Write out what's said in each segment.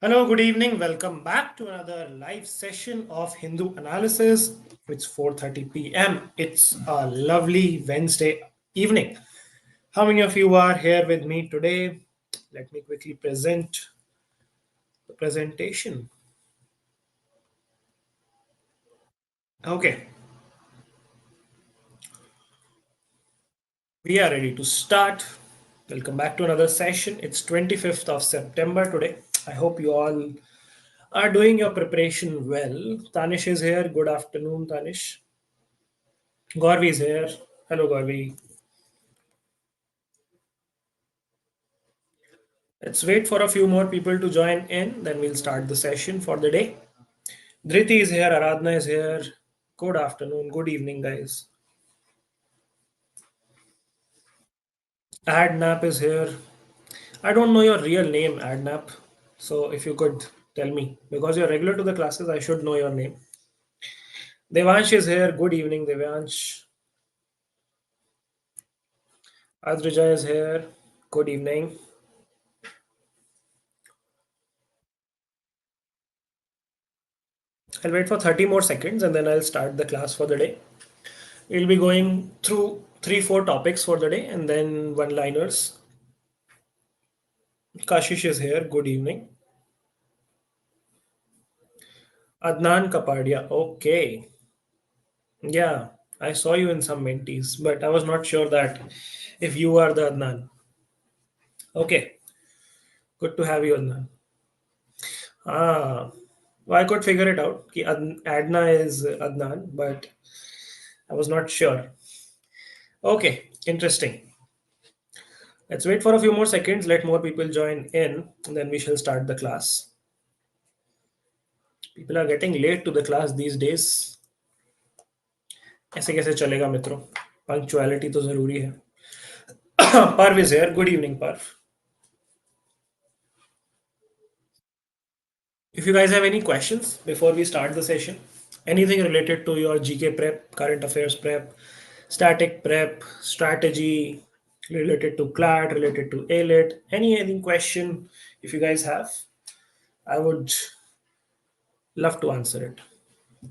Hello, good evening. Welcome back to another live session of Hindu analysis. It's 4:30 p.m. It's a lovely Wednesday evening. How many of you are here with me today? Let me quickly present the presentation. Okay, we are ready to start. Welcome back to another session. It's 25th of September today. I hope you all are doing your preparation well. Tanish is here. Good afternoon, Tanish. Gaurav is here. Hello, Gaurav. Let's wait for a few more people to join in, then we'll start the session for the day. Dhriti is here, Aradhana is here. Good afternoon, good evening, guys. Adnap is here. I don't know your real name, Adnap. So if you could tell me, because you're regular to the classes, I should know your name. Devansh is here. Good evening, Devansh. Adrija is here. Good evening. I'll wait for 30 more seconds and then I'll start the class for the day. We'll be going through 3-4 topics for the day and then one liners. Kashish is here. Good evening. Adnan Kapadia. Okay. Yeah, I saw you in some mentees, but I was not sure that if you are the Adnan. Okay. Good to have you, Adnan. Ah, well, I could figure it out. Ki Adna is Adnan, but I was not sure. Okay. Interesting. Let's wait for a few more seconds. Let more people join in, and then we shall start the class. People are getting late to the class these days. ऐसे कैसे चलेगा मित्रों? Punctuality तो जरूरी है. Parv is here. Good evening, Parv. If you guys have any questions before we start the session, anything related to your GK prep, current affairs prep, static prep, strategy, related to CLAT, related to ALET, any question, if you guys have, I would love to answer it.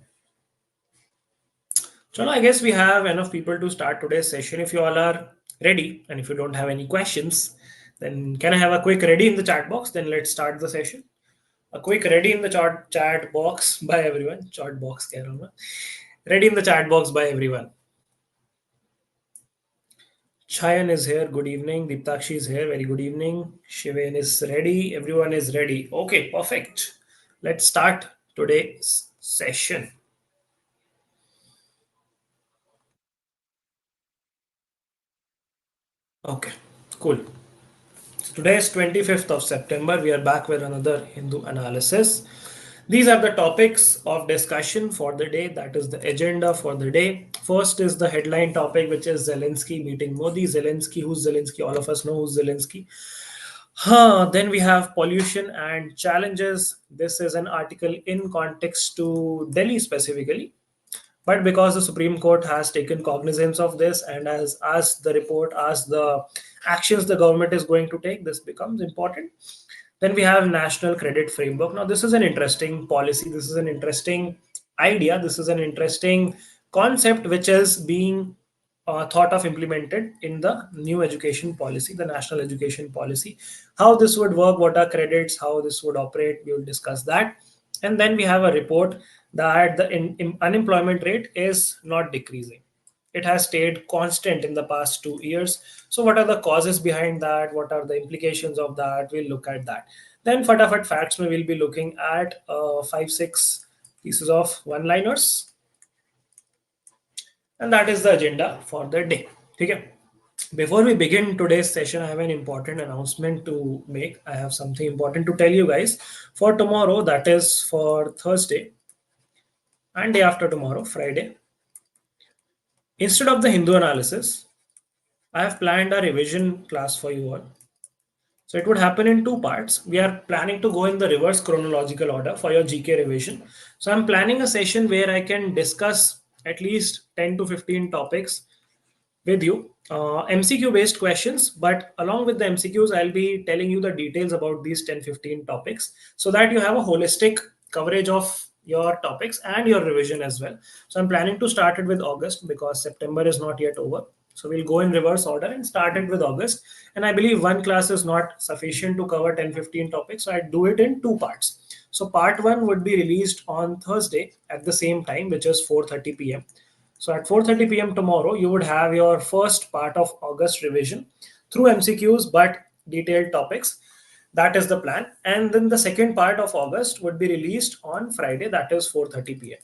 Chalo, I guess we have enough people to start today's session. If you all are ready and if you don't have any questions, then can I have a quick ready in the chat box? Then let's start the session. A quick ready in the chat box by everyone. Chat box, keh raha hu main. Ready in the chat box by everyone. Chayan is here. Good evening. Deeptakshi is here. Very good evening. Shiven is ready. Everyone is ready. Okay, perfect. Let's start today's session. Okay, cool. So today is 25th of September. We are back with another Hindu analysis. These are the topics of discussion for the day. That is the agenda for the day. First is the headline topic, which is Zelensky meeting Modi. Zelensky, who's Zelensky? All of us know who's Zelensky. Then we have pollution and challenges. This is an article in context to Delhi specifically. But because the Supreme Court has taken cognizance of this and has asked the report, asked the actions the government is going to take, this becomes important. Then we have national credit framework. Now, this is an interesting policy. This is an interesting idea. This is an interesting concept which is being thought of implemented in the new education policy, the national education policy. How this would work, what are credits, how this would operate, we will discuss that. And then we have a report that the unemployment rate is not decreasing. It has stayed constant in the past 2 years. So, what are the causes behind that? What are the implications of that? We'll look at that. Then, Fatafat Facts, we will be looking at 5-6 pieces of one liners. And that is the agenda for the day. Okay. Before we begin today's session, I have an important announcement to make. I have something important to tell you guys. For tomorrow, that is for Thursday and day after tomorrow, Friday, instead of the Hindu analysis, I have planned a revision class for you all. So it would happen in two parts. We are planning to go in the reverse chronological order for your GK revision. So I'm planning a session where I can discuss at least 10 to 15 topics with you. MCQ based questions, but along with the MCQs, I'll be telling you the details about these 10-15 topics so that you have a holistic coverage of your topics and your revision as well. So I'm planning to start it with August because September is not yet over. So we'll go in reverse order and start it with August. And I believe one class is not sufficient to cover 10-15 topics. So I'd do it in two parts. So part one would be released on Thursday at the same time, which is 4:30 p.m. So at 4:30 p.m. tomorrow, you would have your first part of August revision through MCQs but detailed topics. That is the plan. And then the second part of August would be released on Friday, that is 4:30 p.m.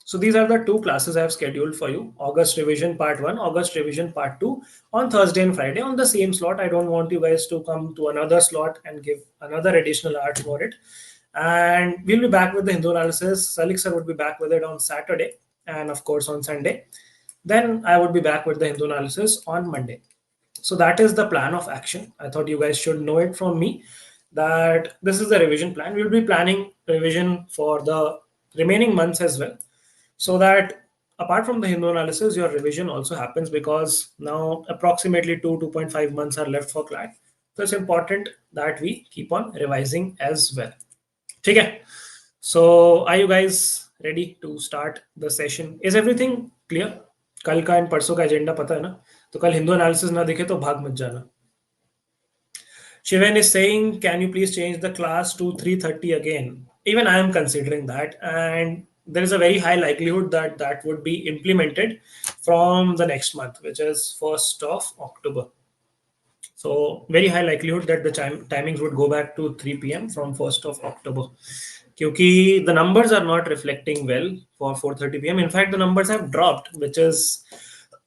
So these are the two classes I have scheduled for you. August revision part 1, August revision part 2 on Thursday and Friday on the same slot. I don't want you guys to come to another slot and give another additional hours for it. And we'll be back with the Hindu analysis. Salik sir would be back with it on Saturday and of course on Sunday. Then I would be back with the Hindu analysis on Monday. So that is the plan of action. I thought you guys should know it from me that this is the revision plan. We'll be planning revision for the remaining months as well. So that apart from the Hindu analysis, your revision also happens because now approximately 2.5 months are left for CLAT. So it's important that we keep on revising as well. ठीक है. So are you guys ready to start the session? Is everything clear? कल का and परसों का agenda पता है ना? तो कल हिंदू एनालिसिस ना दिखे तो भाग मत जाना. Shivan is saying, can you please change the class to 3:30 again? Even I am considering that, and there is a very high likelihood that that would be implemented from the next month, which is 1st of October. So very high likelihood that the timings would go back to 3 p.m. from 1st of October. Because the numbers are not reflecting well for 4:30 p.m. In fact, the numbers have dropped, which is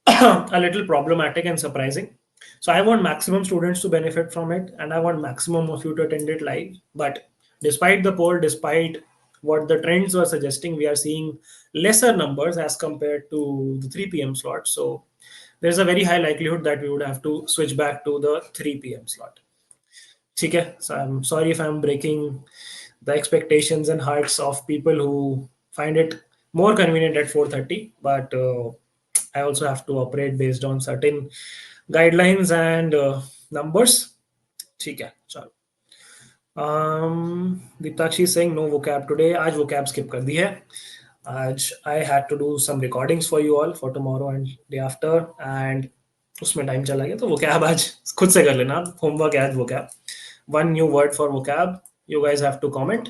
a little problematic and surprising. So I want maximum students to benefit from it, and I want maximum of you to attend it live. But despite the poll, despite what the trends were suggesting, we are seeing lesser numbers as compared to the 3 p.m. slot. So there's a very high likelihood that we would have to switch back to the 3 p.m. slot. Okay, so I'm sorry if I'm breaking the expectations and hearts of people who find it more convenient at 4:30, but I also have to operate based on certain guidelines and numbers. Okay, चलो. Diptakshi is saying no vocab today. आज vocab skip कर दी है. आज I had to do some recordings for you all for tomorrow and day after, and उसमें time चला गया तो vocab आज खुद से कर लेना. Homework आज vocab. One new word for vocab. You guys have to comment.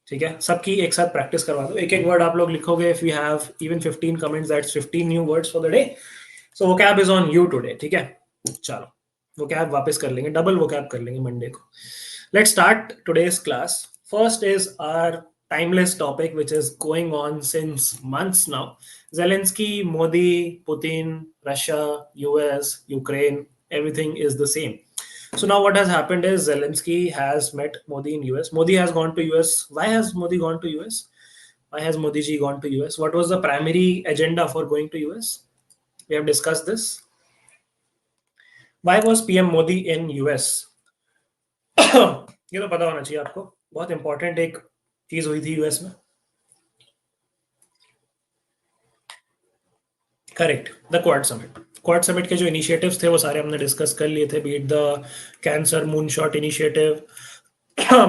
ठीक है, सबकी एक साथ प्रैक्टिस करवा दो. एक एक वर्ड आप लोग लिखोगे. If we have even 15 comments, that's 15 new words for the day. So vocab is on you today. ठीक है, चलो vocab वापस कर लेंगे, डबल vocab कर लेंगे मंडे को. Let's start today's class. First is our timeless topic, which is going on since months now. Zelensky, Modi, Putin, Russia, US, Ukraine, everything is the same. So now what has happened is Zelensky has met Modi in US. Modi has gone to US. Why has Modi gone to US? Why has Modi ji gone to US? What was the primary agenda for going to US? We have discussed this. Why was PM Modi in US? ये तो पता होना चाहिए आपको. बहुत important एक चीज हुई थी यूएस में. Correct, the quad summit. Quad summit के जो इनिशिएटिव्स थे वो सारे हमने डिस्कस कर लिए थे. Beat the cancer moon shot initiative,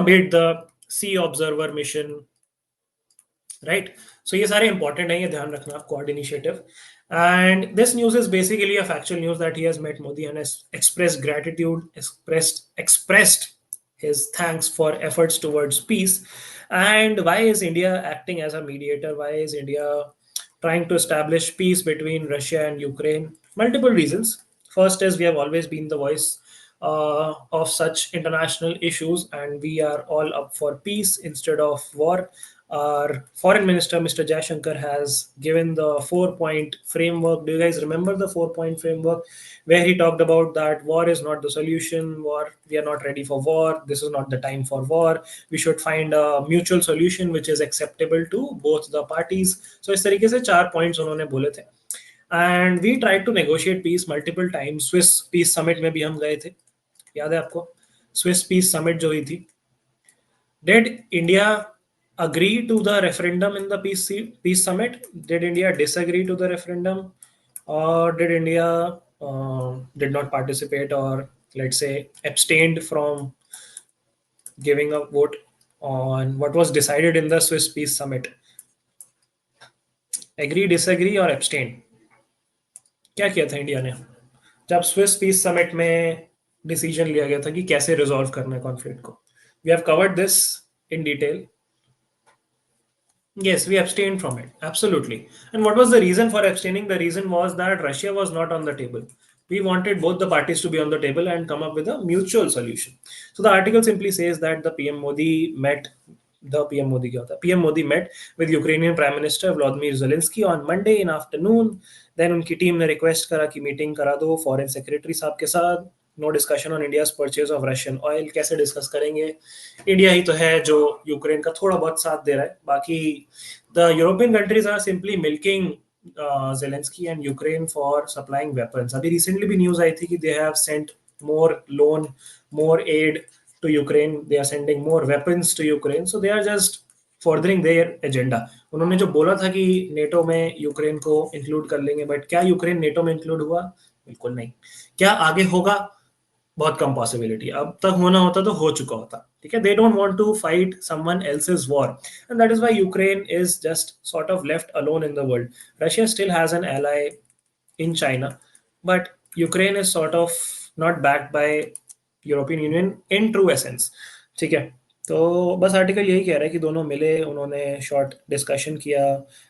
beat the sea observer mission, right. So ये सारे इंपॉर्टेंट हैं, ये ध्यान रखना आप. Quad initiative. And this news is basically a factual news that he has met Modi and has expressed gratitude, expressed his thanks for efforts towards peace. And why is India acting as a mediator? Why is India trying to establish peace between Russia and Ukraine? Multiple reasons. First is we have always been the voice of such international issues, and we are all up for peace instead of war. Our foreign minister, Mr. Jaishankar, has given the 4-point framework. Do you guys remember the 4-point framework where he talked about that war is not the solution, we are not ready for war, this is not the time for war, we should find a mutual solution which is acceptable to both the parties. So इस तरीके से 4 points उन्होंने बोले थे. And we tried to negotiate peace multiple times. Swiss peace summit में भी हम गए थे, याद है आपको? Swiss peace summit जो हुई थी. Did India agree to the referendum in the peace summit? Did India disagree to the referendum? or did India did not participate, or let's say abstained from giving a vote on what was decided in the Swiss Peace Summit? Agree, disagree, और abstain? क्या किया था India ने जब Swiss piece summit में decision लिया गया था कि कैसे रिजॉल्व करना है कॉन्फ्लिक्ट को? We have covered this in detail. Yes, we abstained from it. Absolutely. And what was the reason for abstaining? The reason was that Russia was not on the table. We wanted both the parties to be on the table and come up with a mutual solution. So the article simply says that PM Modi kya hota? PM Modi met with Ukrainian Prime Minister Vladimir Zelensky on Monday in afternoon. Then उनकी team ने request करा कि meeting करा दो foreign secretary साहब के साथ. No discussion on India's purchase of Russian oil. कैसे डिस्कस करेंगे? इंडिया ही तो है जो यूक्रेन का थोड़ा बहुत साथ दे रहा है. बाकी the European countries are simply milking Zelensky and Ukraine for supplying weapons. अभी recently भी news आई थी कि they have sent more loan, more aid to Ukraine. They are sending more weapons to Ukraine. So they are just furthering their agenda. उन्होंने जो बोला था कि NATO में यूक्रेन को इंक्लूड कर लेंगे, बट क्या यूक्रेन नेटो में इंक्लूड हुआ? बिल्कुल नहीं. क्या आगे होगा? बहुत कम पॉसिबिलिटी. अब तक होना होता तो हो चुका होता. ठीक है. They don't want to fight someone else's war, and that is why Ukraine is just sort of left alone in the world. Russia still has an ally in China, but Ukraine is sort of not backed by European Union in true essence. ठीक है. तो बस article यही कह रहा है कि दोनों मिले, उन्होंने शॉर्ट डिस्कशन किया.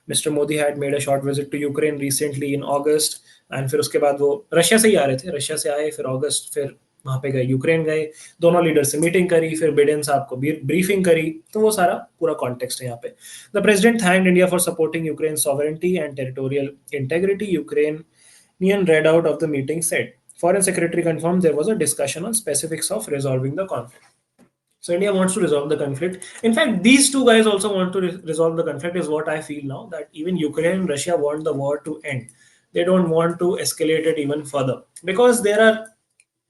Mister Modi had made a short visit to Ukraine recently in August, and फिर उसके बाद वो रशिया से ही आ रहे थे. रशिया से आए, फिर अगस्त, फिर वहां पे गए, यूक्रेन गए. दोनों लीडर से मीटिंग करी, फिर बिडेन साहब को ब्रीफिंग करी. तो वो सारा पूरा कॉन्टेक्स्ट है यहाँ पे. The president thanked India for supporting Ukraine sovereignty and territorial integrity. Ukrainian read out of the meeting said. Foreign Secretary confirmed there was a discussion on specifics of resolving the conflict. So India wants to resolve the conflict. In fact, these two guys also want to resolve the conflict, is what I feel now, that even Ukraine and Russia want the war to end. They don't want to escalate it even further, because there are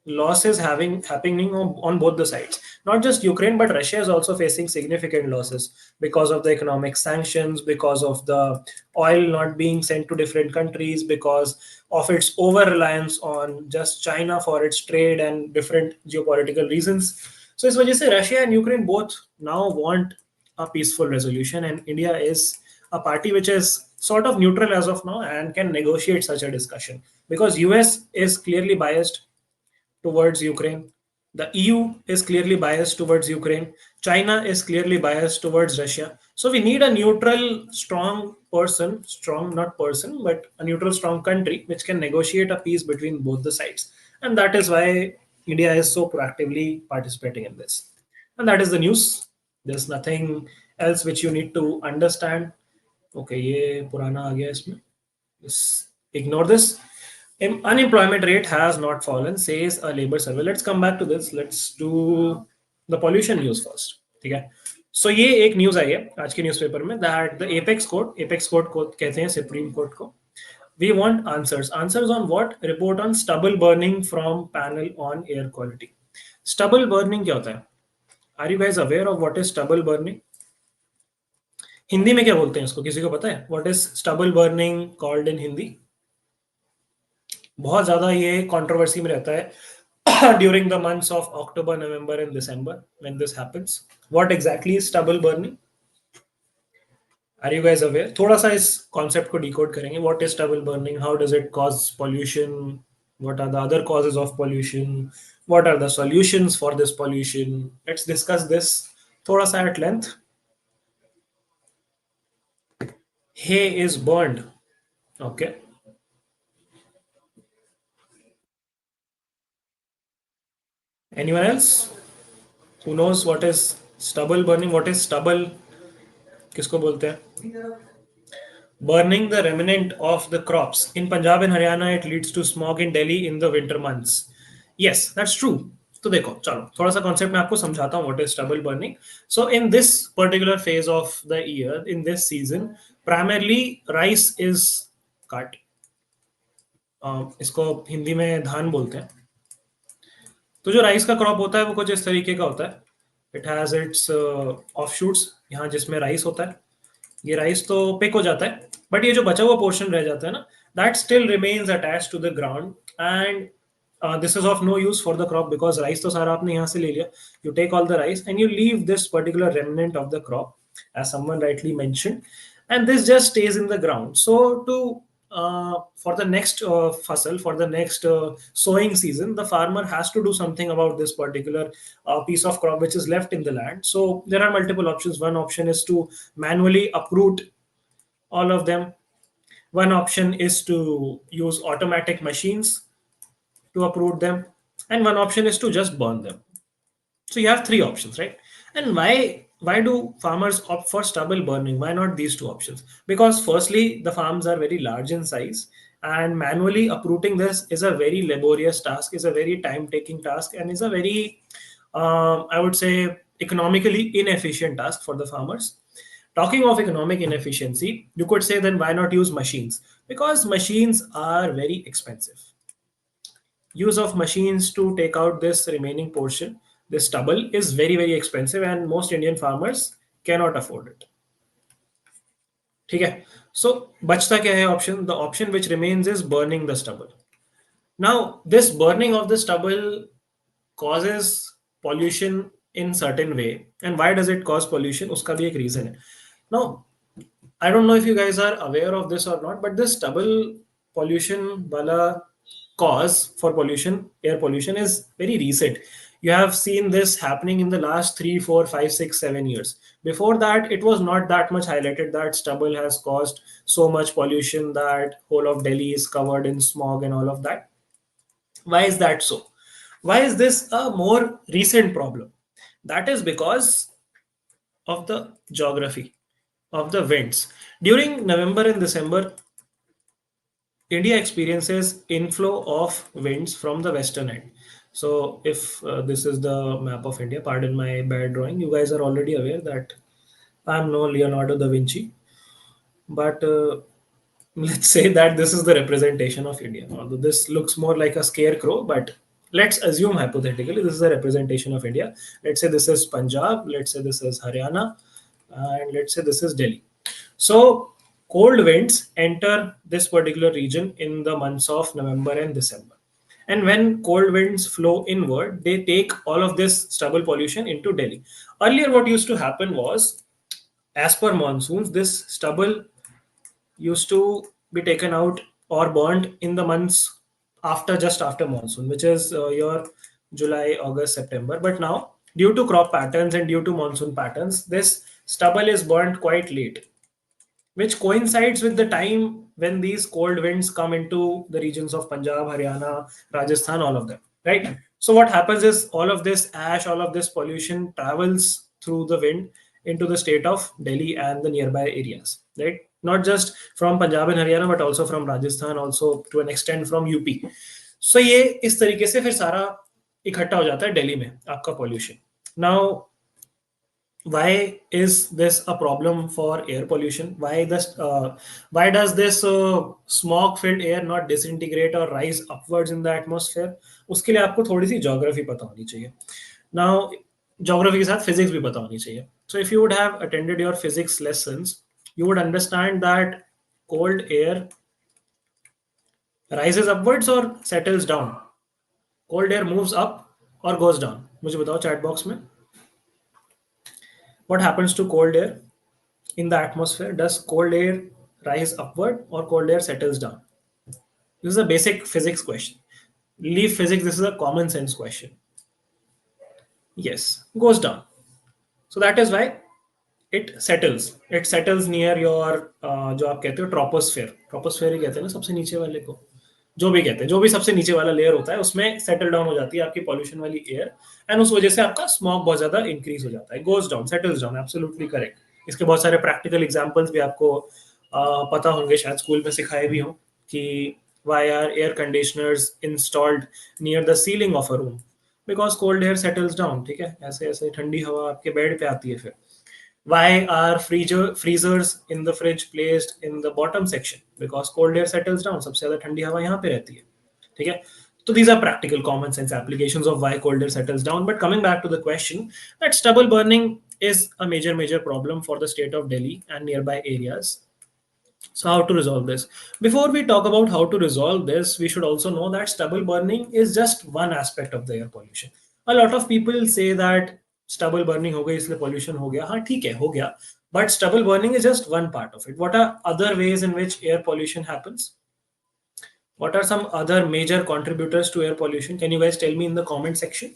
losses happening on both the sides. Not just Ukraine, but Russia is also facing significant losses because of the economic sanctions, because of the oil not being sent to different countries, because of its over reliance on just China for its trade and different geopolitical reasons. So इस वजह से Russia and Ukraine both now want a peaceful resolution, and India is a party which is sort of neutral as of now and can negotiate such a discussion, because US is clearly biased towards Ukraine. The EU is clearly biased towards Ukraine. China is clearly biased towards Russia. So we need a neutral, strong person, strong not person, but a neutral, strong country which can negotiate a peace between both the sides. And that is why India is so proactively participating in this. And that is the news. There's nothing else which you need to understand. Okay, ये पुराना आ गया इसमें. Just ignore this. Unemployment rate has not fallen, says a labor survey. Let's come back to this. Let's do the pollution news first. ठीक है. So ये एक news आई है आज के न्यूज़पेपर में, that the apex court को कहते हैं सुप्रीम कोर्ट को. We want answers. Answers on what? Report on stubble burning from panel on air quality. Stubble burning क्या होता है? Are you guys aware of what is stubble burning? Hindi में क्या बोलते हैं इसको? किसी को पता है? What is stubble burning called in Hindi? बहुत ज्यादा ये कंट्रोवर्सी में रहता है during the months of October, November and December when this happens. What exactly is stubble burning? Are you guys aware? थोड़ा सा इस कॉन्सेप्ट को डिकोड करेंगे. What is stubble burning? How does it cause pollution? What are the other causes of pollution? What are the solutions for this pollution? Let's discuss this थोड़ा सा at length. Hay is burned. Okay. Anyone else who knows what is stubble burning? What is stubble? किसको बोलते हैं? Burning the remnant of the crops. In Punjab and Haryana, it leads to smog in Delhi in the winter months. Yes, that's true. तो देखो, चलो थोड़ा सा concept मैं आपको समझाता हूँ. What is stubble burning? So in this particular phase of the year, in this season, primarily rice is cut. इसको हिंदी में धान बोलते हैं. तो जो राइस का क्रॉप होता है वो कुछ इस तरीके का होता है. It has its of shoots, यहाँ जिसमें राइस होता है. ये राइस तो पिक हो जाता है, बट ये जो बचा हुआ पोर्शन रह जाता है ना, that still remains attached to the ground, and this is of no use for the crop because rice to सारा आपने यहाँ से ले लिया. You take all the rice and you leave this particular remnant of the crop, as someone rightly mentioned, and this just stays in the ground. So to for the next fasal, for the next sowing season, the farmer has to do something about this particular piece of crop which is left in the land. So there are multiple options. One option is to manually uproot all of them. One option is to use automatic machines to uproot them, and one option is to just burn them. So you have three options, right? And why do farmers opt for stubble burning? Why not these two options? Because firstly, the farms are very large in size, and manually uprooting this is a very laborious task, is a very time-taking task, and is a very, I would say, economically inefficient task for the farmers. Talking of economic inefficiency, you could say then why not use machines? Because machines are very expensive. Use of machines to take out this remaining portion, this stubble, is very very expensive, and most Indian farmers cannot afford it. ठीक है. So बचता क्या है option? The option which remains is burning the stubble. Now this burning of the stubble causes pollution in certain way. And why does it cause pollution? उसका भी एक reason है. Now I don't know if you guys are aware of this or not, but this stubble pollution wala cause for pollution, air pollution, is very recent. You have seen this happening in the last 3, 4, 5, 6, 7 years. Before that, it was not that much highlighted that stubble has caused so much pollution that whole of Delhi is covered in smog and all of that. Why is that so? Why is this a more recent problem? That is because of the geography of the winds. During November and December, India experiences inflow of winds from the western end. So, if this is the map of India, pardon my bad drawing, you guys are already aware that I'm no Leonardo da Vinci, but let's say that this is the representation of India. Although this looks more like a scarecrow, but let's assume hypothetically this is a representation of India. Let's say this is Punjab, let's say this is Haryana, and let's say this is Delhi. So cold winds enter this particular region in the months of November and December. And when cold winds flow inward, they take all of this stubble pollution into Delhi. Earlier, what used to happen was, as per monsoons, this stubble used to be taken out or burnt in the months after, just after monsoon, which is your July, August, September. But now, due to crop patterns and due to monsoon patterns, this stubble is burnt quite late, which coincides with the time when these cold winds come into the regions of Punjab, Haryana, Rajasthan, all of them, right? So what happens is all of this ash, all of this pollution travels through the wind into the state of Delhi and the nearby areas, right? Not just from Punjab and Haryana, but also from Rajasthan, also to an extent from UP. So ये इस तरीके से फिर सारा इकट्ठा हो जाता है दिल्ली में आपका pollution. Now why is this a problem for air pollution? Why does this smog filled air not disintegrate or rise upwards in the atmosphere? उसके लिए आपको थोड़ी सी geography पता होनी चाहिए. Now geography के साथ physics भी पता होनी चाहिए. So if you would have attended your physics lessons, you would understand that cold air rises upwards or settles down. Cold air moves up or goes down. मुझे बताओ chat box में. What happens to cold air in the atmosphere? Does cold air rise upward or cold air settles down? This is a basic physics question. Leave physics, this is a common sense question. Yes, goes down. So that is why it settles. It settles near your जो आप कहते हो troposphere. Troposphere ही कहते हैं ना सबसे नीचे वाले को. जो भी कहते हैं, जो भी सबसे नीचे वाला लेयर होता है उसमें सेटल डाउन हो जाती है आपकी पॉल्यूशन वाली एयर, एंड उस वजह से आपका स्मॉग बहुत ज्यादा इंक्रीज हो जाता है. Goes down, settles down, absolutely correct. इसके बहुत सारे प्रैक्टिकल एग्जांपल्स भी आपको पता होंगे, शायद स्कूल में सिखाए भी हों कि why are air conditioners installed near the ceiling of a room, because cold air settles down. ठीक है, ऐसे ऐसे ठंडी हवा आपके बेड पे आती है. फिर why are freezers in the fridge placed in the bottom section? Because cold air settles down. सबसे ज्यादा ठंडी हवा यहाँ पे रहती है. ठीक है, so these are practical common sense applications of why cold air settles down. But coming back to the question, that stubble burning is a major problem for the state of Delhi and nearby areas. So, how to resolve this? Before we talk about how to resolve this, we should also know that stubble burning is just one aspect of the air pollution. A lot of people say that stubble burning हो गई इसलिए pollution हो गया. हाँ ठीक है हो गया. But stubble burning is just one part of it. What are other ways in which air pollution happens? What are some other major contributors to air pollution? Can you guys tell me in the comment section,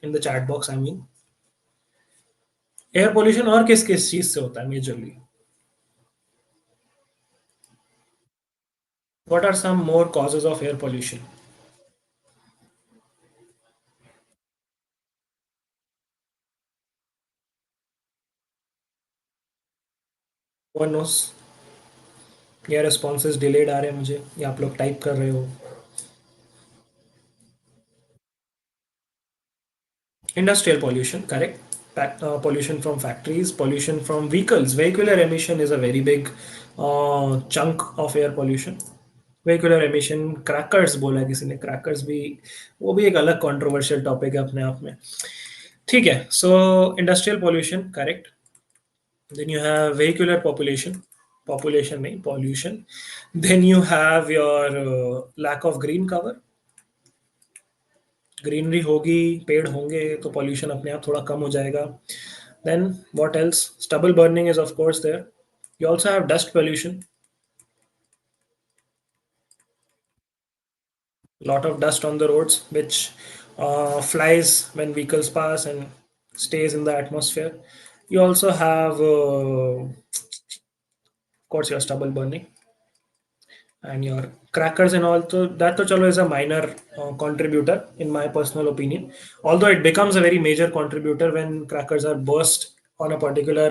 in the chat box? I mean, air pollution और किस किस चीज से होता है majorly? What are some more causes of air pollution? One knows. या responses delayed आ रहे हैं मुझे या आप लोग टाइप कर रहे हो. Industrial pollution, correct. Pollution from factories, pollution from vehicles. Vehicular emission is a very big chunk of air pollution. Vehicular emission, crackers बोला है किसी ने, क्रैकर्स भी वो भी एक अलग कंट्रोवर्शियल टॉपिक है अपने आप में. ठीक है, सो industrial pollution correct. Then you have vehicular population नहीं pollution. Then you have your lack of green cover. Greenery होगी, पेड़ होंगे तो पॉल्यूशन अपने आप थोड़ा कम हो जाएगा. Then what else? Stubble burning is of course there. You also have dust pollution. Lot of dust on the roads which flies when vehicles pass and stays in the atmosphere. You also have of course your stubble burning and your crackers and all. So that to chalo is a minor contributor in my personal opinion, although it becomes a very major contributor when crackers are burst on a particular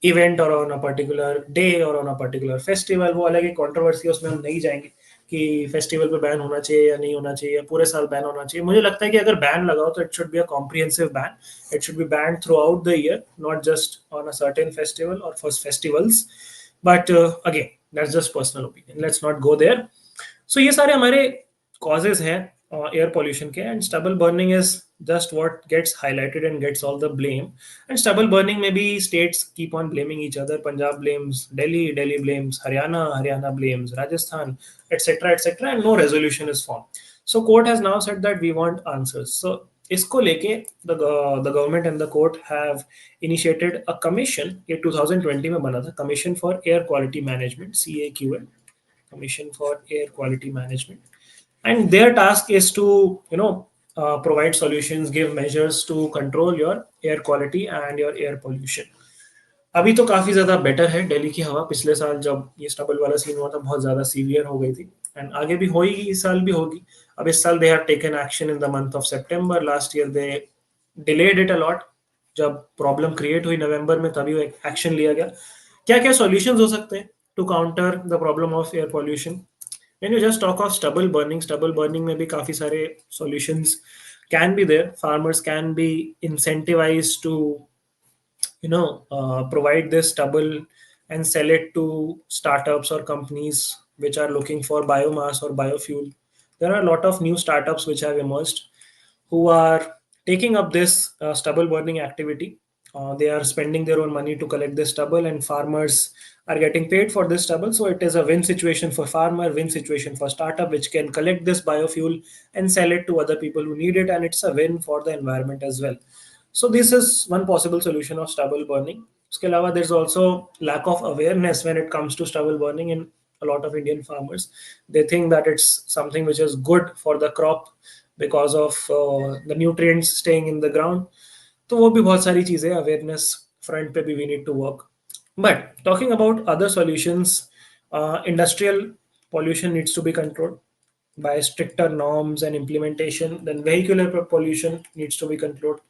event or on a particular day or on a particular festival. वो अलग ही controversy, उसमें हम नहीं जाएंगे कि festival पे ban होना चाहिए या नहीं होना चाहिए या पूरे साल बैन होना चाहिए. मुझे लगता है कि अगर बैन लगाओ तो it should be a comprehensive ban. It should be ban throughout the year, not just on a certain festival और first festivals. But again that's just personal opinion, let's not go there. So ये सारे हमारे causes हैं air pollution के. And stubble burning is just what gets highlighted and gets all the blame. And stubble burning, maybe states keep on blaming each other. Punjab blames Delhi, Delhi blames Haryana, Haryana blames Rajasthan, etc., etc., and no resolution is formed. So court has now said that we want answers. So इसको लेके the government and the court have initiated a commission. ये 2020 में बना था, Commission for Air Quality Management, CAQM, Commission for Air Quality Management. And their task is to provide solutions, give measures to control your air quality and your air pollution. अभी तो काफी ज्यादा better है. दिल्ली की हवा पिछले साल जब ये स्टबल वाला सीन हुआ था बहुत ज्यादा सीवियर हो गई थी एंड आगे भी होगी, इस साल भी होगी. अब इस साल they have taken action in the month of September. Last year they delayed it a lot. जब प्रॉब्लम क्रिएट हुई नवंबर में तभी एक्शन लिया गया. क्या क्या सॉल्यूशंस हो सकते हैं to counter the problem of air pollution? When you just talk of stubble burning में भी काफी सारे solutions can be there. Farmers can be incentivized to provide this stubble and sell it to startups or companies which are looking for biomass or biofuel. There are a lot of new startups which have emerged who are taking up this stubble burning activity. They are spending their own money to collect this stubble, and farmers are getting paid for this stubble. So it is a win situation for farmer, win situation for startup, which can collect this biofuel and sell it to other people who need it, and it's a win for the environment as well. So this is one possible solution of stubble burning. उसके अलावा there's also lack of awareness when it comes to stubble burning in a lot of Indian farmers. They think that it's something which is good for the crop because of the nutrients staying in the ground. तो वो भी बहुत सारी चीजें awareness front पे भी we need to work. But talking about other solutions, industrial pollution needs to be controlled by stricter norms and implementation. Then vehicular pollution needs to be controlled.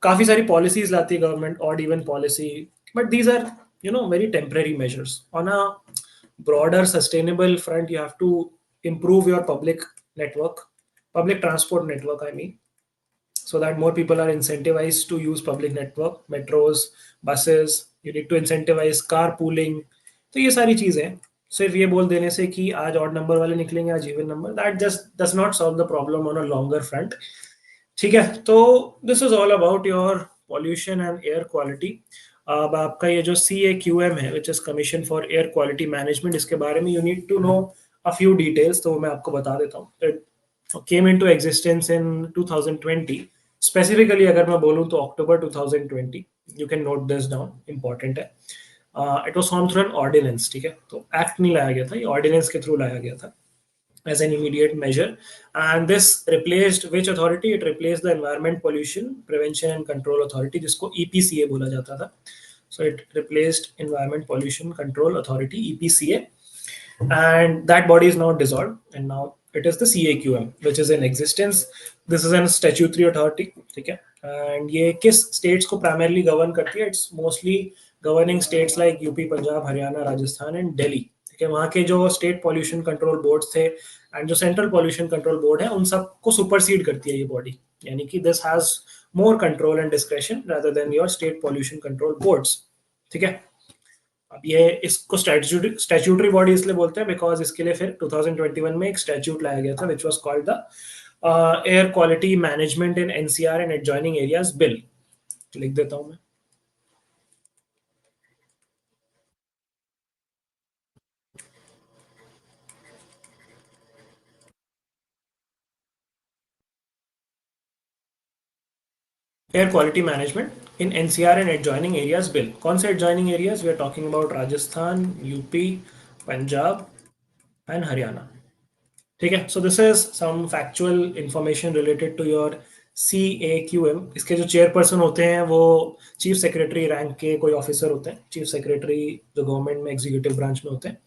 काफी सारी policies लाती है government, odd even policy, but these are very temporary measures. On a broader sustainable front, you have to improve your public transport network, I mean, so that more people are incentivized to use public network, metros, buses. You need to incentivize carpooling. तो ये सारी चीजें हैं. सिर्फ ये बोल देने से कि आज ऑड नंबर वाले निकलेंगे आज even number, that just does not solve the problem on a longer front. ठीक है, तो this is all about your pollution and air quality. अब आपका ये जो CAQM है, which is commission for air quality management, इसके बारे में you need to know a few details, तो मैं आपको बता देता हूँ. It came into existence in 2020. Specifically अगर मैं बोलूँ तो अक्टूबर 2020. You can note this down, important है. It was form through an ordinance. ठीक है, तो एक्ट नहीं लाया गया था, ये ऑर्डिनेंस के थ्रू लाया गया था as an immediate measure. And this replaced which authority? It replaced the Environment Pollution Prevention and Control Authority, जिसको EPCA बोला जाता था. So it replaced Environment Pollution Control Authority, EPCA, and that body is now dissolved, and now it is the CAQM, which is in existence. This is a statutory authority. ठीक है, and ये किस states को primarily govern करती है? It's mostly governing states like UP, Punjab, Haryana, Rajasthan and Delhi. ठीक है, वहाँ के जो स्टेट पॉल्यूशन कंट्रोल बोर्ड थे एंड जो सेंट्रल पॉल्यूशन कंट्रोल बोर्ड है, उन सबको सुपरसीड करती है ये बॉडी. यानी कि this has more control and discretion rather than your state pollution control boards. ठीक है, अब ये इसको स्टैट्यूटरी बॉडी इसलिए बोलते हैं बिकॉज इसके लिए फिर 2021 में एक स्टैट्यूट लाया गया था which was called the air quality management in NCR and adjoining areas bill. लिख देता हूं मैं. Air quality management in NCR and adjoining areas bill. कौन से adjoining areas? We are talking about Rajasthan, UP, Punjab and Haryana. ठीक है, so this is some factual information related to your CAQM. इसके जो चेयरपर्सन होते हैं वो चीफ सेक्रेटरी रैंक के कोई ऑफिसर होते हैं. चीफ सेक्रेटरी जो गवर्नमेंट में एग्जीक्यूटिव ब्रांच में होते हैं,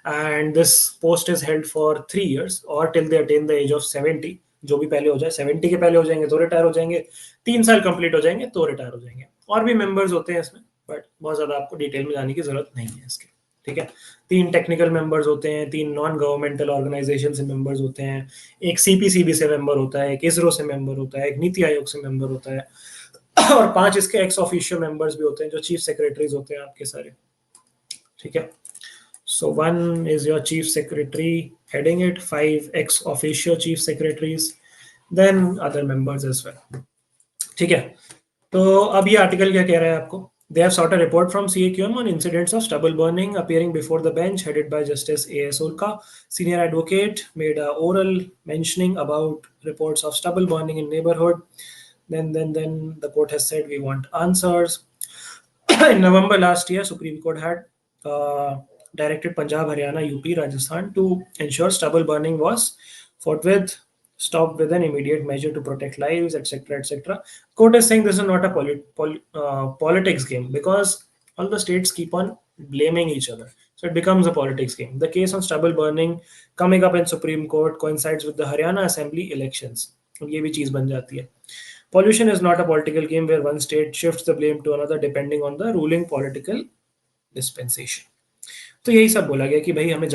and this post is held for 3 years और till they attain the age of 70. जो भी पहले हो जाए, 70 के पहले हो जाएंगे तो रिटायर हो जाएंगे, 3 साल कंप्लीट हो जाएंगे तो रिटायर हो जाएंगे. और भी मेंबर्स होते हैं इसमें, बट बहुत ज्यादा आपको डिटेल में जाने की जरूरत नहीं है इसके. ठीक है, 3 टेक्निकल मेंबर्स होते हैं, 3 नॉन गवर्नमेंटल ऑर्गेनाइजेशन से मेंबर्स होते हैं, एक CPCB से मेंबर होता है, एक इसरो से मेंबर होता है, एक नीति आयोग से मेंबर होता है, और 5 इसके एक्स ऑफिशियो मेंबर्स भी होते हैं जो चीफ सेक्रेटरीज होते हैं आपके सारे. ठीक है, so one is your chief secretary heading it, 5 ex officio chief secretaries, then other members as well. ठीक है, तो अब ये आर्टिकल क्या कह रहा है आपको? They have sought a report from CAQM on incidents of stubble burning appearing before the bench headed by Justice A.S. Ulka. Senior advocate made a oral mentioning about reports of stubble burning in neighborhood. Then the court has said we want answers. In November last year, Supreme Court had directed Punjab, Haryana, UP, Rajasthan to ensure stubble burning was forthwith stopped with an immediate measure to protect lives, etc., etc. Court is saying this is not a politics game because all the states keep on blaming each other. So it becomes a politics game. The case on stubble burning coming up in Supreme Court coincides with the Haryana Assembly elections. ये भी चीज बन जाती है. Pollution is not a political game where one state shifts the blame to another depending on the ruling political dispensation. तो यही सब बोला गया कि भाई हमें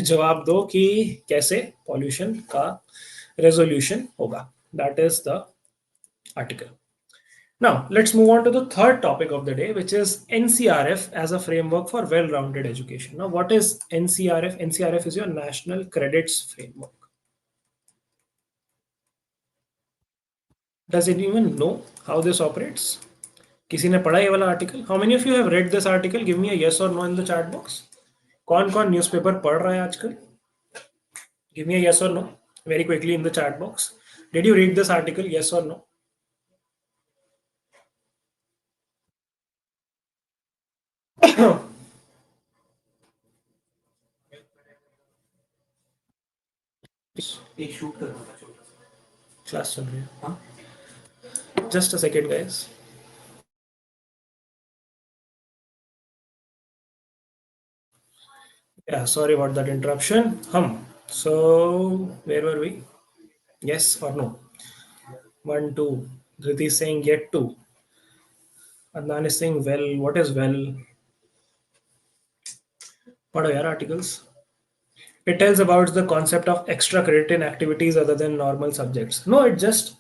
जवाब दो कि कैसे पॉल्यूशन का रेजोल्यूशन होगा. That is the article. Now, let's move on to the third topic of the day, which is NCRF as a framework for well-rounded education. Now, what is NCRF? NCRF is your National Credits Framework. Does anyone know how this operates? किसी ने पढ़ा ये वाला article? How many of you have read this article? Give me a yes or no in the chat box. कौन कौन newspaper पढ़ रहा है आजकल? Give me a yes or no very quickly in the chat box. Did you read this article? Yes or no? एक shoot करना था छोटा सा. क्लास चल रही है. हाँ, just a second guys. Yeah, sorry about that interruption. So where were we? Yes or no? 1 2. Dhriti is saying yet to. Adnan is saying well. What is well? पढ़ो यार articles. It tells about the concept of extra credit in activities other than normal subjects. No, it just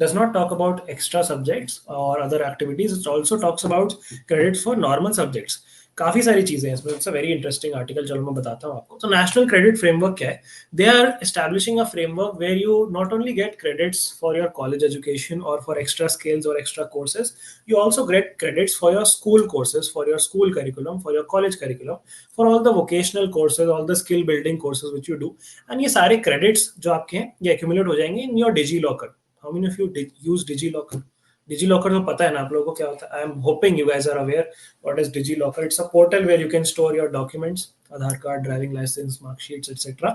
does not talk about extra subjects or other activities. It also talks about credits for normal subjects. काफी सारी चीजें हैं इसमें, it's a very interesting article, चलो मैं बताता हूँ आपको। तो नेशनल क्रेडिट फ्रेमवर्क क्या है? They are establishing a framework where you not only get credits for your college education और फॉर एक्स्ट्रा स्किल्स और extra courses, you also get credits for your school courses, for your school curriculum, for your college curriculum, for all the vocational courses, all the skill building courses which you do. And ये सारे credits जो आपके हैं ये accumulate हो जाएंगे in your digi locker. How many of you use digi locker? Digi locker तो पता है ना आप लोगों को क्या होता है? I am hoping you guys are aware what is digi locker. It's a portal where you can store your documents, Aadhaar card, driving licence, marksheets etcetera.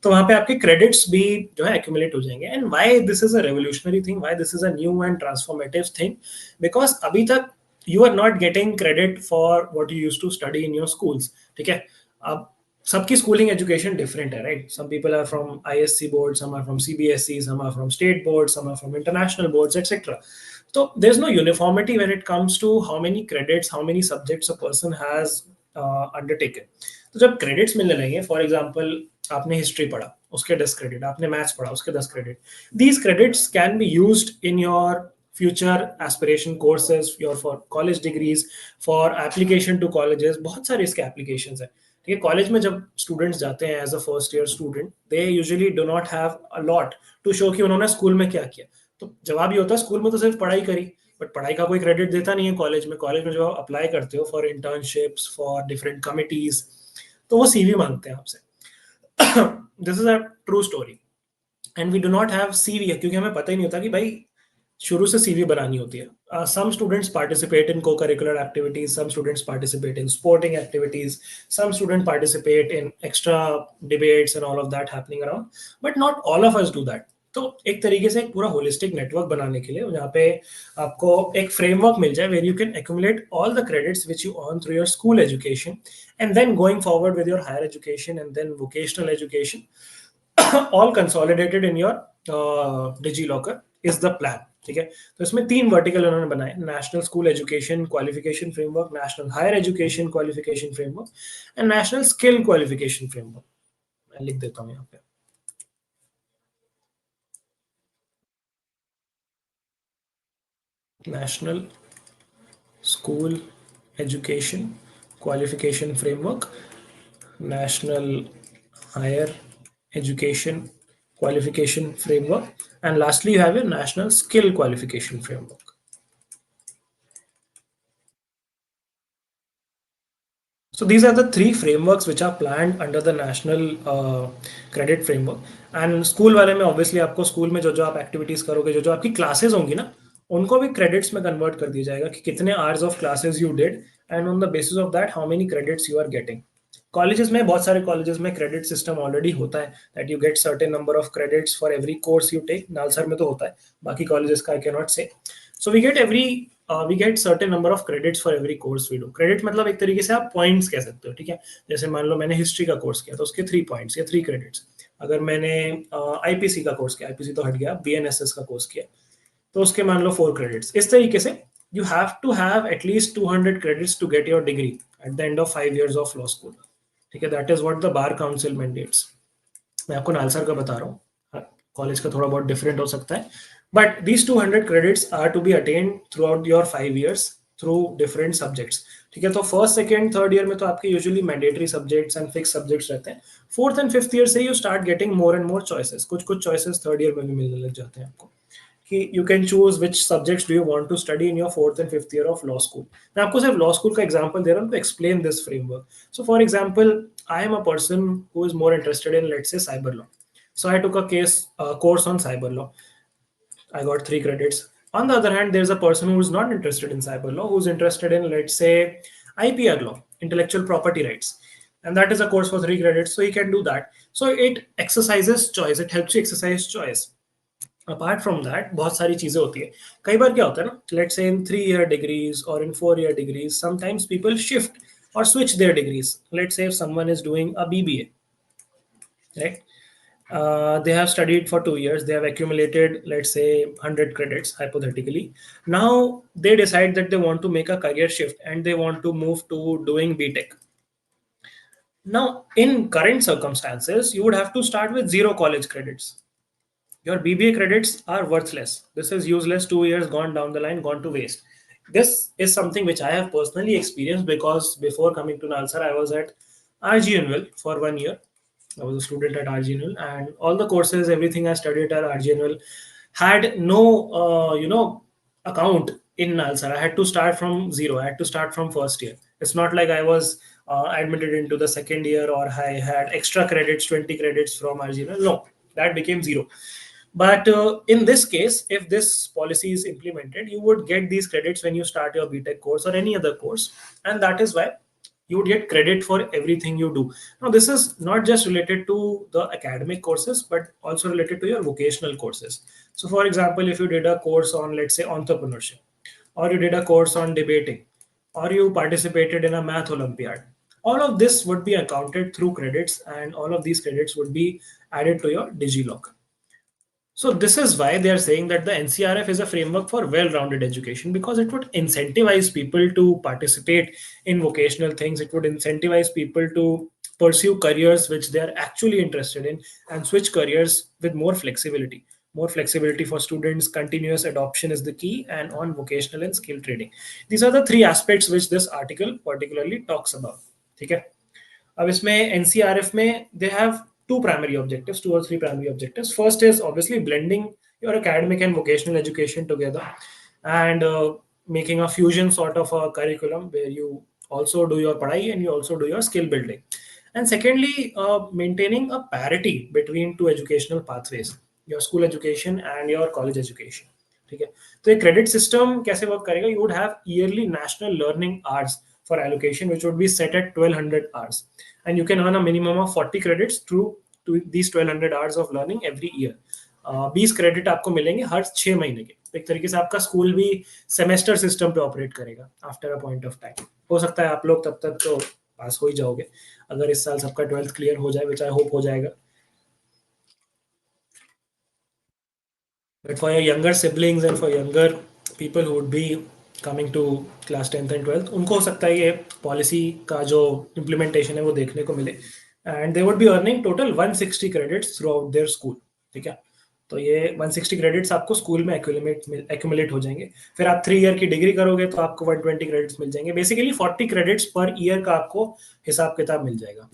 तो वहां पे आपके क्रेडिट्स भी जो है एक्यूमुलेट हो जाएंगे। And why this is a revolutionary thing, why this is a new and transformative thing? Because अभी तक you are not getting credit for what you used to study in your schools. ठीक है, अब सबकी schooling education different है, right? Some people are from ISC board, some are from CBSE, some are from state board, some are from international boards etcetera. So there's no uniformity when it comes to how many credits, how many subjects a person has undertaken. तो जब credits मिलने लगे, for example आपने history पढ़ा, उसके 10 credit, आपने maths पढ़ा, उसके 10 credit, these credits can be used in your future aspiration courses, your for college degrees, for application to colleges. बहुत सारे इसके एप्लीकेशन है। ठीक है, कॉलेज में जब स्टूडेंट्स जाते हैं as a first year student, they usually do not have a lot to show कि उन्होंने स्कूल में क्या किया। तो जवाब ये होता है स्कूल में तो सिर्फ पढ़ाई करी, बट पढ़ाई का कोई क्रेडिट देता नहीं है कॉलेज में। कॉलेज में जो आप अप्लाई करते हो for internships, for different committees, तो वो सीवी मांगते हैं आपसे। This is a true story. And we do not have CV क्योंकि हमें पता ही नहीं होता कि भाई शुरू से सीवी बनानी होती है। सम students participate in co curricular activities, some students participate in sporting activities, some student participate in extra debates and all of that happening around, but not all of us do that. तो एक तरीके से एक पूरा holistic network बनाने के लिए जहाँ पे आपको एक फ्रेमवर्क मिल जाए where you can accumulate all the credits which you earn through your school education and then going forward with your higher education and then vocational education, all consolidated in your digi locker is the plan. ठीक है, तो इसमें 3 vertical उन्होंने बनाए, national school education qualification framework, national higher education qualification framework and national skill qualification framework. मैं लिख देता हूँ यहाँ पे, national school education qualification framework, national higher education qualification framework, and lastly you have a national skill qualification framework. So these are the 3 frameworks which are planned under the national credit framework. And school वाले में obviously आपको school में जो जो आप activities करोगे, जो जो आपकी क्लासेस होंगी ना, उनको भी क्रेडिट्स में कन्वर्ट कर दिया जाएगा कि कितने hours of classes you did and on the basis of that how many credits you are getting. Colleges में, बहुत सारे कॉलेजेस में क्रेडिट सिस्टम ऑलरेडी होता है that you get certain number of credits for every course you take. NALSAR में तो होता है, बाकी कॉलेजेस का आई can not say. So we get certain number of credits for every course we do. Credit मतलब एक तरीके से आप पॉइंट्स कह सकते हो। ठीक है, जैसे मान लो मैंने हिस्ट्री का कोर्स किया तो उसके 3 पॉइंट्स या 3 क्रेडिट्स। अगर मैंने आईपीसी का कोर्स किया, आईपीसी तो हट गया, बीएनएसएस का कोर्स किया, तो उसके मान लो 4 क्रेडिट्स। इस तरीके से you have to have at least 200 credits to get your degree at the end of 5 years of law school. ठीक है, that is what the bar council mandates. मैं आपको नालसर का बता रहा हूँ, कॉलेज का थोड़ा बहुत डिफरेंट हो सकता है, but these 200 credits are to be attend throughout your 5 years through different subjects. ठीक है, तो फर्स्ट सेकंड थर्ड ईयर में तो आपके usually mandatory subjects and fix subjects रहते हैं। फोर्थ एंड फिफ्थ ईयर से you start getting more and more choices. कुछ कुछ चॉइसेस थर्ड ईयर में भी मिलने लग जाते हैं आपको कि you can choose which subjects do you want to study in your fourth and fifth year of law school. मैं आपको सिर्फ लॉ स्कूल का एग्जांपल दे रहा हूँ to explain this framework. So for example, I am a person who is more interested in let's say cyber law, so I took a course on cyber law. I got 3 credits. On the other hand, there's a person who is not interested in cyber law, who's interested in, let's say, IPR law, intellectual property rights, and that is a course for 3 credits, so he can do that. So it exercises choice, it helps you exercise choice. Apart from that, बहुत सारी चीजें होती है। कई बार क्या होता है ना, let's say in 3-year degrees or in 4-year degrees, sometimes people shift or switch their degrees. Let's say if someone is doing a BBA, right? They have studied for 2 years, they have accumulated, let's say, 100 credits hypothetically. Now they decide that they want to make a career shift and they want to move to doing BTech. Now in current circumstances, you would have to start with 0 college credits. Your BBA credits are worthless. This is useless, 2 years gone down the line, gone to waste. This is something which I have personally experienced because before coming to Nalsar, I was at RGNL for 1 year. I was a student at RGNL, and all the courses, everything I studied at RGNL had no, account in Nalsar. I had to start from zero. I had to start from first year. It's not like I was admitted into the second year or I had extra credits, 20 credits from RGNL. No, that became zero. But in this case, if this policy is implemented, you would get these credits when you start your BTech course or any other course. And that is why you would get credit for everything you do. Now, this is not just related to the academic courses, but also related to your vocational courses. So, for example, if you did a course on, let's say, entrepreneurship, or you did a course on debating, or you participated in a math Olympiad, all of this would be accounted through credits, and all of these credits would be added to your DigiLocker. So this is why they are saying that the NCRF is a framework for well-rounded education because it would incentivize people to participate in vocational things. It would incentivize people to pursue careers which they are actually interested in and switch careers with more flexibility. More flexibility for students, continuous adoption is the key, and on vocational and skill training. These are the three aspects which this article particularly talks about. ठीक है. अब इसमें NCRF में they have two primary objectives, two or three primary objectives. First is obviously blending your academic and vocational education together and making a fusion sort of a curriculum where you also do your padai and you also do your skill building. And secondly, maintaining a parity between two educational pathways, your school education and your college education. ठीक है. तो ये credit system कैसे work करेगा? You would have yearly national learning hours for allocation which would be set at 1200 hours, and you can earn a minimum of 40 credits through to these 1200 hours of learning every year. 20 credit आपको मिलेंगे हर 6 महीने के. तो एक तरीके से आपका school भी सेमेस्टर सिस्टम पे ऑपरेट करेगा after a point of time. हो सकता है आप लोग तब तक तो पास हो ही जाओगे अगर इस साल सबका 12th क्लियर हो जाए, विच आई होप हो जाएगा. But for your younger siblings and for younger people who would be coming to class 10th and 12th, उनको हो सकता है ये पॉलिसी का जो इम्प्लीमेंटेशन है वो देखने को मिले, and they would be earning total 160 credits throughout their school. ठीक है. तो ये 160 क्रेडिट्स आपको स्कूल में एक्यूमुलेट हो जाएंगे. फिर आप 3 ईयर की डिग्री करोगे तो आपको 120 क्रेडिट्स मिल जाएंगे. बेसिकली 40 क्रेडिट्स पर ईयर का आपको हिसाब किताब मिल जाएगा.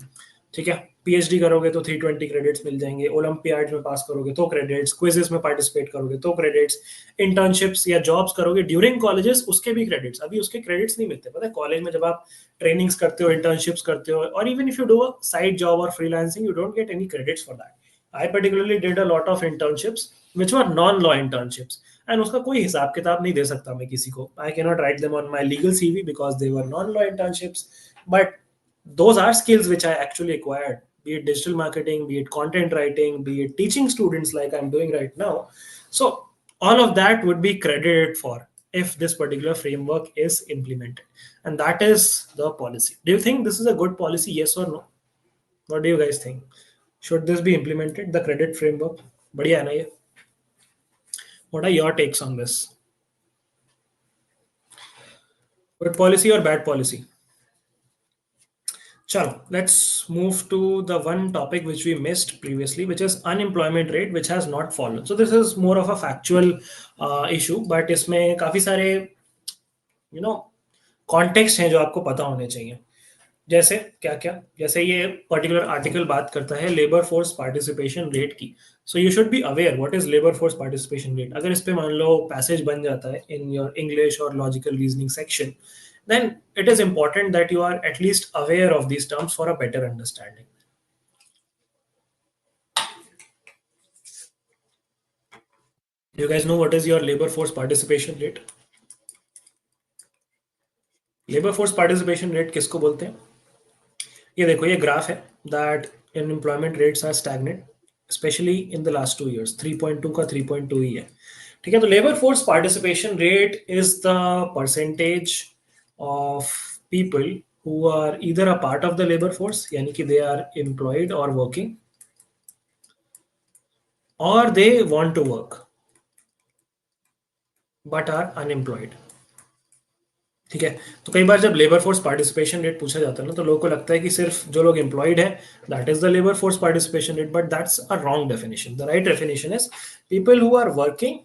ठीक है. पीएचडी करोगे तो 320 क्रेडिट्स मिल जाएंगे. ओलंपियाड में पास करोगे तो क्रेडिट्स, क्विजेस में पार्टिसिपेट करोगे तो क्रेडिट्स, इंटर्नशिप्स या जॉब्स करोगे ड्यूरिंग कॉलेजेस उसके भी क्रेडिट्स. अभी उसके क्रेडिट्स नहीं मिलते. पता है कॉलेज में जब आप ट्रेनिंग्स करते हो, इंटर्नशिप्स करते हो, और even if you do a side job और freelancing, you don't get any credits for that. I particularly did a lot of internships which were non law internships, and उसका कोई हिसाब किताब नहीं दे सकता मैं किसी को. आई can not write them on my legal CV because they were non law internships. But those are skills which I actually acquired, be it digital marketing, be it content writing, be it teaching students like I'm doing right now. So all of that would be credited for if this particular framework is implemented. And that is the policy. Do you think this is a good policy? Yes or no? What do you guys think? Should this be implemented, the credit framework? Badhiya hai na ye? What are your takes on this? Good policy or bad policy? Chalo, let's move to the one topic which we missed previously, which is unemployment rate, which has not fallen. So this is more of a factual issue, but इसमें काफी सारे context हैं जो आपको पता होने चाहिए. जैसे क्या क्या, जैसे ये पर्टिकुलर आर्टिकल बात करता है लेबर फोर्स पार्टिसिपेशन रेट की. So you should be aware what is labour force participation rate. अगर इस पे मान लो पैसेज बन जाता है इन योर इंग्लिश और logical reasoning section, then it is important that you are at least aware of these terms for a better understanding. You guys know what is your labor force participation rate? Labor force participation rate किसको बोलते हैं? ये देखो, ये graph है that unemployment rates are stagnant, especially in the last 2 years. 3.2 का 3.2 ही है. ठीक है. तो labor force participation rate is the percentage of people who are either a part of the labor force, यानी कि they are employed or working, or they want to work but are unemployed. ठीक है. तो कई बार जब labour force participation rate पूछा जाता है ना, तो लोगों को लगता है कि सिर्फ जो लोग एम्प्लॉयड है that is the labour force participation rate, but that's a wrong definition. The right definition is people who are working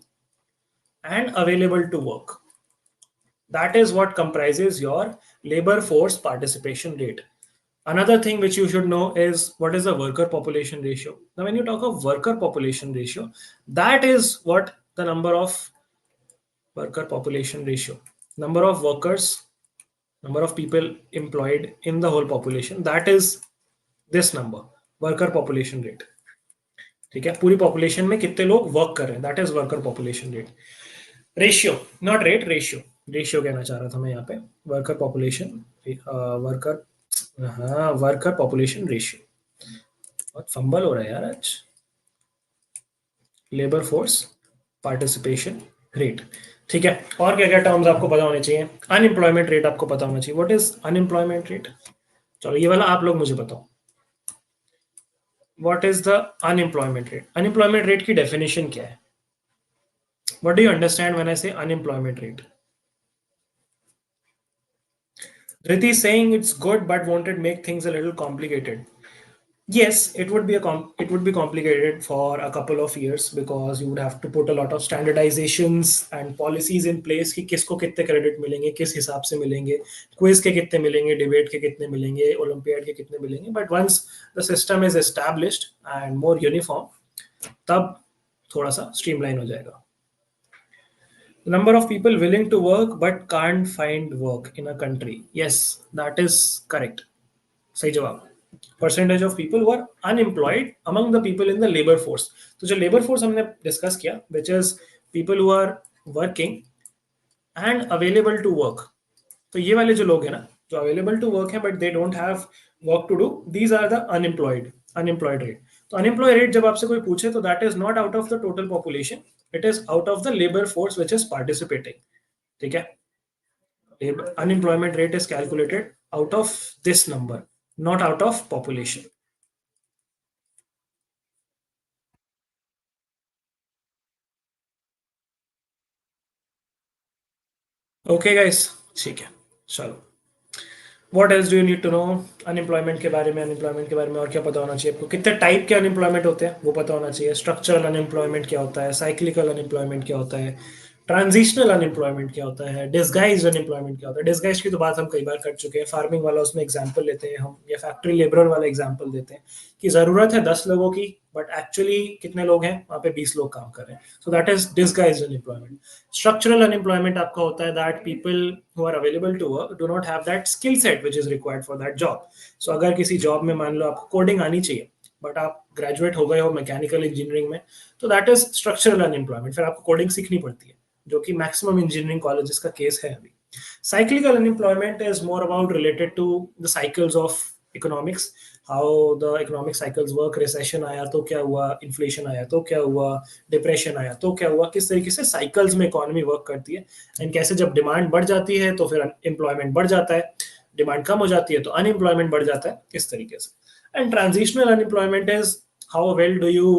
and available to work. That is what comprises your labor force participation rate. Another thing which you should know is what is the worker population ratio. Now, when you talk of worker population ratio, that is what the number of worker population ratio, number of workers, number of people employed in the whole population, that is this number, worker population rate. ठीक है, पूरी population में कितने लोग work कर रहे हैं, that is worker population rate. Ratio, not rate, ratio. Ratio कहना चाह रहा था मैं यहाँ पे. वर्कर पॉपुलेशन, वर्कर, हाँ, वर्कर पॉपुलेशन रेशियो. बहुत फंबल हो रहा है यार आज. Labour force participation rate. ठीक है, और क्या क्या टर्म्स आपको पता होने चाहिए. अनएम्प्लॉयमेंट रेट आपको पता होना चाहिए. What is unemployment rate? चलो ये वाला आप लोग मुझे बताओ. What is the unemployment rate? Unemployment rate की डेफिनेशन क्या है? What do you understand when I say unemployment rate? Riti is saying it's good, but won't it make things a little complicated? Yes, it would be it would be complicated for a couple of years because you would have to put a lot of standardizations and policies in place कि किसको कितने credit मिलेंगे, किस हिसाब से मिलेंगे, quiz के कितने मिलेंगे, डिबेट के कितने मिलेंगे, ओलंपियाड के कितने मिलेंगे. But once the system is established and more uniform, तब थोड़ा सा स्ट्रीमलाइन हो जाएगा. The number of people willing to work but can't find work in a country. Yes, that is correct. सही जवाब. Percentage of people who are unemployed among the people in the labor force. तो जो labor force हमने discuss किया, which is people who are working and available to work. तो ये वाले जो लोग हैं ना, जो available to work है but they don't have work to do, these are the unemployed rate. तो unemployed rate जब आपसे कोई पूछे तो that is not out of the total population, it is out of the labor force which is participating. ठीक है, unemployment rate is calculated out of this number, not out of population. Okay guys, ठीक है, चलो. What else do you need to know? Unemployment के बारे में, unemployment के बारे में और क्या पता होना चाहिए आपको? कितने टाइप के अनएम्प्लॉयमेंट होते हैं वो पता होना चाहिए. स्ट्रक्चरल अनएम्प्लॉयमेंट क्या होता है, साइक्लिकल अनएम्प्लॉयमेंट क्या होता है, ट्रांजिशनल अनएम्प्लॉयमेंट क्या होता है, डिस्गाइज्ड अनएम्प्लॉयमेंट क्या होता है. डिस्गाइज की तो बात हम कई बार कर चुके हैं. फार्मिंग वाला उसमें एग्जाम्पल लेते हैं हम, या फैक्ट्री लेबरर वाला एग्जाम्पल देते हैं कि जरूरत है 10 लोगों की बट एक्चुअली कितने लोग हैं वहां पे, 20 लोग काम कर रहे हैं. So that is disguised unemployment. Structural unemployment आपका होता है that people who are available to work do not have that skill set which is required for that job. So अगर किसी जॉब में मान लो आपको कोडिंग आनी चाहिए बट आप ग्रेजुएट हो गए हो मैकेनिकल इंजीनियरिंग में, तो दैट इज स्ट्रक्चरल अनएम्प्लॉयमेंट. फिर आपको कोडिंग सीखनी पड़ती है, जो कि मैक्सिमम इंजीनियरिंग कॉलेजेस का केस है अभी. Cyclical unemployment is more about related to the cycles of economics, how the economic cycles work. Recession आया तो क्या हुआ, inflation आया तो क्या हुआ, depression आया तो क्या हुआ, किस तरीके से cycles में economy work करती है, and कैसे जब demand बढ़ जाती है तो फिर employment बढ़ जाता है, demand कम हो जाती है तो unemployment बढ़ जाता है, इस तरीके से. And transitional unemployment is how well do you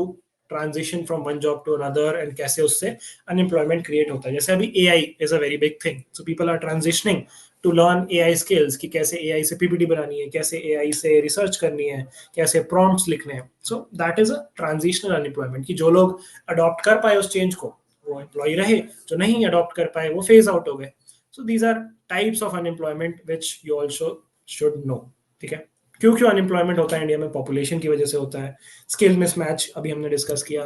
transition from one job to another and कैसे उससे अनएम्प्लॉयमेंट क्रिएट होता है. जैसे अभी AI is a very big thing, so people are transitioning to learn AI skills कि कैसे AI से PPT बनानी है, कैसे एआई से रिसर्च करनी है, कैसे प्रॉम्प्ट्स लिखने हैं. So that is a transitional unemployment कि जो लोग अडॉप्ट कर पाए उस चेंज को वो एम्प्लॉय रहे, जो नहीं अडॉप्ट कर पाए वो फेज आउट हो गए. So these are types of unemployment which you also should know. ठीक है, क्यों क्यों अनएम्प्लॉयमेंट होता है इंडिया में? पॉपुलेशन की वजह से होता है. स्किल मिसमैच अभी हमने डिस्कस किया.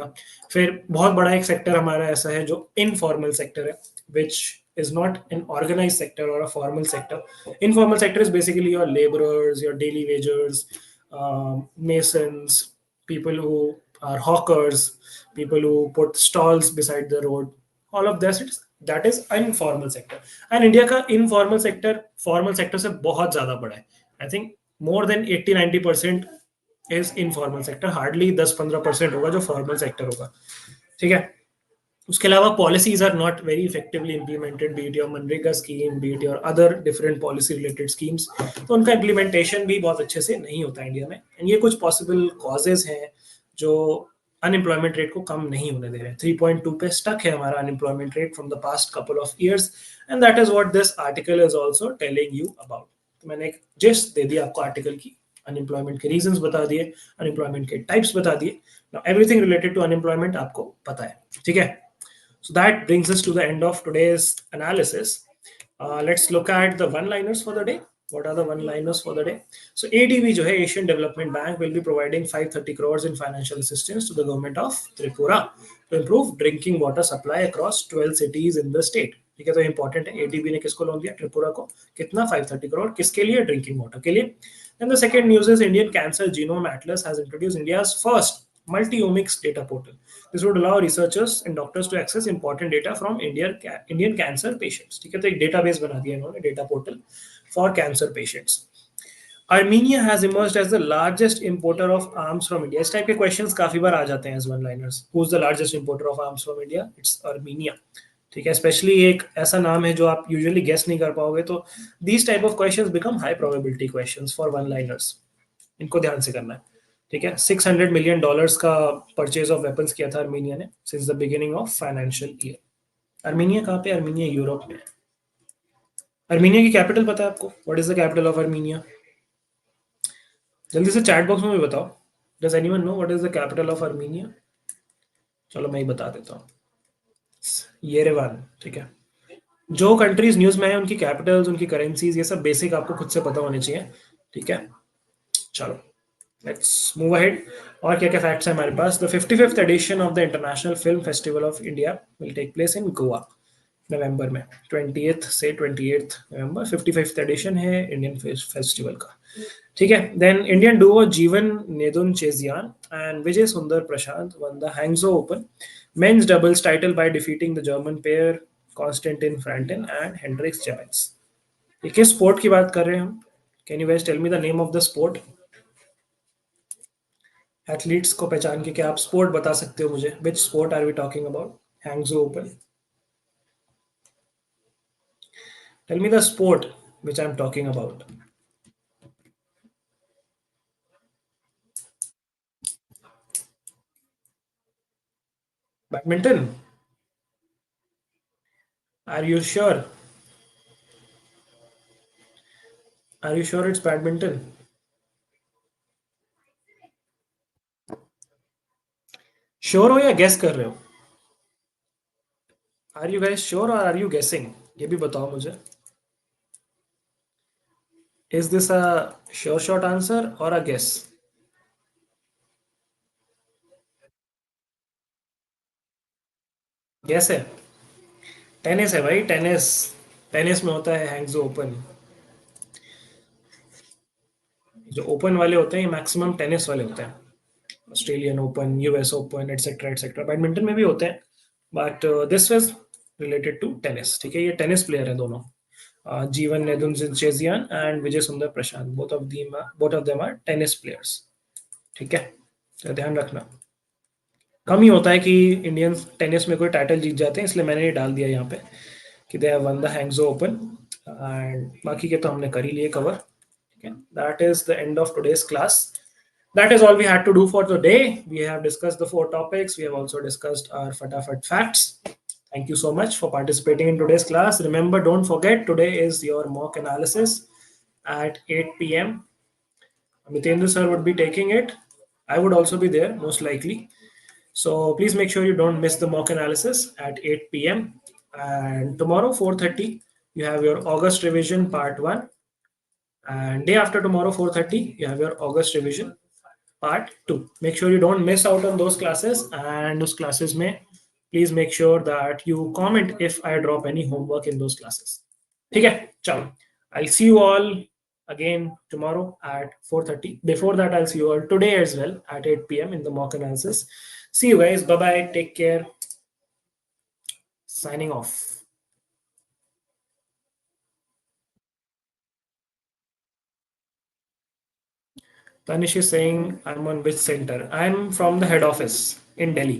फिर बहुत बड़ा एक सेक्टर हमारा ऐसा है जो इनफॉर्मल सेक्टर है, विच is not an organized sector or a formal sector. Informal sector is basically your laborers, your daily wagers, masons, people who are hawkers, people who put stalls beside the road. All of this, that is informal sector. And India का informal sector formal sector से बहुत ज़्यादा बड़ा है. I think more than 80-90% is informal sector. Hardly 10-15% होगा जो formal sector होगा. ठीक है, उसके अलावा policies are not very effectively implemented, be it your MNREGA scheme, be it your other different policy related schemes. तो उनका इम्प्लीमेंटेशन भी बहुत अच्छे से नहीं होता इंडिया में. एंड ये कुछ पॉसिबल कॉजेज हैं जो अनएम्प्लॉयमेंट रेट को कम नहीं होने दे रहे हैं. 3.2 पे स्टक है हमारा unemployment rate from the past couple of years, and that is what this article is also telling you about. तो मैंने एक जिस्ट दे दिया आपको आर्टिकल की, अनएम्प्लॉयमेंट के रीजंस बता दिए, अनएम्प्लॉयमेंट के टाइप्स बता दिए. Now everything related to unemployment आपको पता है. ठीक है, so that brings us to the end of today's analysis. Let's look at the one-liners for the day. What are the one-liners for the day? So ADB, जो है Asian Development Bank, will be providing 530 crores in financial assistance to the government of Tripura to improve drinking water supply across 12 cities in the state. ठीक है, तो important है, ADB ने किसको loan दिया? त्रिपुरा को. कितना? 530 करोड़. किसके लिए? ड्रिंकिंग वाटर के लिए. And the second news is Indian Cancer Genome Atlas has introduced India's first multi-omics data portal. This would allow researchers and doctors to access important data from Indian cancer patients. ठीक है, तो एक database बना दिया इन्होंने, data portal for cancer patients. Armenia has emerged as the largest importer of arms from India. इस type के questions काफी बार आ जाते हैं as one liners. Who is the largest importer of arms from India? It's Armenia. ठीक है, specially एक ऐसा नाम है जो आप यूजुअली गेस नहीं कर पाओगे, तो these type of questions become high probability questions for one liners. इनको ध्यान से करना है. ठीक है, $600 million का परचेज ऑफ वेपन्स किया था आर्मीनिया ने since the beginning of financial year. Armenia कहाँ पे? आर्मीनिया यूरोप में. आर्मीनिया की कैपिटल पता है आपको? What is the capital of Armenia? जल्दी से चैट बॉक्स में भी बताओ. Does anyone know what is the capital of Armenia? चलो मैं ही बता देता हूँ. येरेवान. ठीक है, जो कंट्रीज न्यूज में है उनकी कैपिटल्स, उनकी करेंसीज, ये सब बेसिक आपको खुद से पता होने चाहिए. ठीक है, चलो लेट्स मूव अहेड. और क्या क्या फैक्ट्स है हमारे पास? The 55th edition of the international film festival of India will take place in Goa नवंबर में. 20th से 28th नवंबर 55th एडिशन है इंडियन फेस्टिवल का. ठीक है, देन इंडियन डुओ जीवन नेदुन चेजियान and Vijay Sundar Prashanth won the Hangzhou Open men's doubles title by defeating the German pair Constantin Frantzen and Hendrik Jebens. ये किस स्पोर्ट की बात कर रहे हैं हम? Can you guys tell me the name of the sport? Athletes को पहचान के क्या आप स्पोर्ट बता सकते हो मुझे? Which sport are we talking about? Hangzhou Open. Tell me the sport which I'm talking about. Badminton. Are you sure? Are you sure it's badminton? Sure हो या गेस कर रहे हो? आर यू गाइस श्योर और are you गेसिंग? ये भी बताओ मुझे. Is this a sure shot answer और अ गेस? गेस है. टेनिस है भाई, टेनिस. टेनिस में होता है हैंगजो ओपन. जो ओपन वाले होते हैं मैक्सिमम टेनिस वाले होते हैं. Australian Open, US Open, etcetera etcetera. Badminton में भी होते हैं, but this was related to tennis. ठीक है, ये टेनिस प्लेयर है दोनों. जीवन नेदुनचेजियान and Vijay Sundar Prashanth, both of them are tennis players. ठीक है, तो ध्यान रखना. कम ही होता है कि इंडियंस टेनिस में कोई टाइटल जीत जाते हैं, इसलिए मैंने ये डाल दिया यहाँ पे कि they have won the Hangzhou Open. And बाकी के तो हमने कर ही लिए कवर. ठीक है, that is the end of today's class. That is all we had to do for today. We have discussed the four topics. We have also discussed our Fatafat Facts. Thank you so much for participating in today's class. Remember, don't forget, today is your mock analysis at 8 p.m. Mitendra sir would be taking it. I would also be there, most likely. So please make sure you don't miss the mock analysis at 8 p.m. And tomorrow, 4:30, you have your August revision part 1. And day after tomorrow, 4:30, you have your August revision part 2. Make sure you don't miss out on those classes. And those classes may please make sure that you comment if I drop any homework in those classes. Okay, ciao. I'll see you all again tomorrow at 4:30. Before that, I'll see you all today as well at 8 p.m. in the mock analysis. See you guys. Bye bye. Take care. Signing off. Tanish is saying, I'm on which center? I'm from the head office in Delhi.